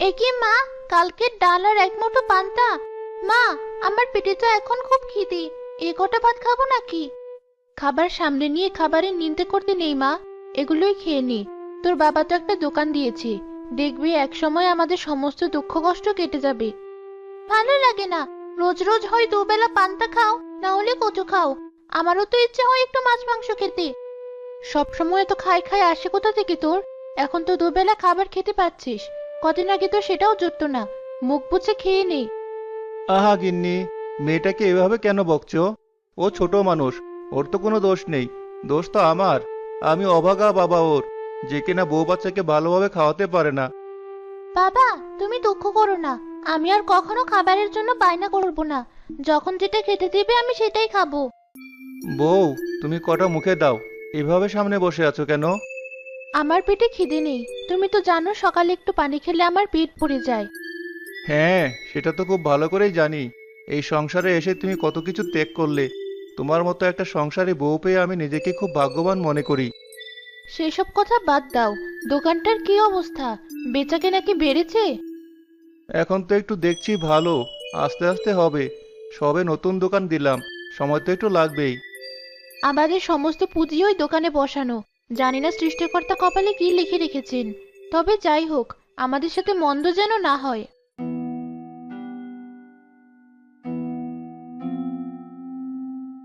একি মা, কালকের ডাল আর এক মুঠো পান্তা। মা, আমার পেটে তো এখন খুব খিদে। এই কটা ভাত খাবো নাকি? খাবার সামনে নিয়ে খাবারের নিন্দে করতে নেই মা, এগুলোই খেয়ে নি। তোর বাবা তো একটা দোকান দিয়েছে, দেখবি এক সময় আমাদের সমস্ত দুঃখ কষ্ট কেটে যাবে। ভালো লাগে না, রোজ রোজ হয় দুবেলা পান্তা খাও, না হলে কচু খাও। আমারও তো ইচ্ছে হয় একটু মাছ মাংস খেতে। সব সময় তো খাই খাই আসে কোথা থেকে তোর? এখন তো দুবেলা খাবার খেতে পাচ্ছিস, কদিন আগে তো সেটাও জুটতো না। মুখ বুজে খেয়ে নে। আহা গিন্নি, মেয়েটাকে এভাবে কেন বকছো? ও ছোট মানুষ, ওর তো কোনো দোষ নেই। দোষ তো আমার। আমি অভাগা বাবা ওর, যে কিনা বউ বাচ্চাকে ভালোভাবে খাওয়াতে পারে না। বাবা, তুমি দুঃখ করো না। আমি আর কখনো খাবারের জন্য বায়না করব না। যখন যেটা খেতে দিবে আমি সেটাই খাবো। বউ, তুমি কটা মুখে দাও, এভাবে সামনে বসে আছো কেন? আমার পেটে খিদে নেই। তুমি তো জানো সকালে একটু পানি খেলে আমার পেট ভরে যায়। হ্যাঁ, সেটা তো খুব ভালো করেই জানি। এই সংসারে এসে তুমি কত কিছু ত্যাগ করলে। তোমার মতো একটা সংসারে বউ পেয়ে আমি নিজেকে খুব ভাগ্যবান মনে করি। সেসব কথা বাদ দাও। দোকানটার কি অবস্থা? বেচাকেনা কি বেড়েছে? এখন তো একটু দেখছি ভালো, আস্তে আস্তে হবে। সবে নতুন দোকান দিলাম, সময় তো একটু লাগবেই। আমাদের সমস্ত পুঁজি ওই দোকানে বসানো। জানি না সৃষ্টিকর্তা কপালে কি লিখে রেখেছেন। তবে যাই হোক, আমাদের সাথে মন্দ যেন না হয়।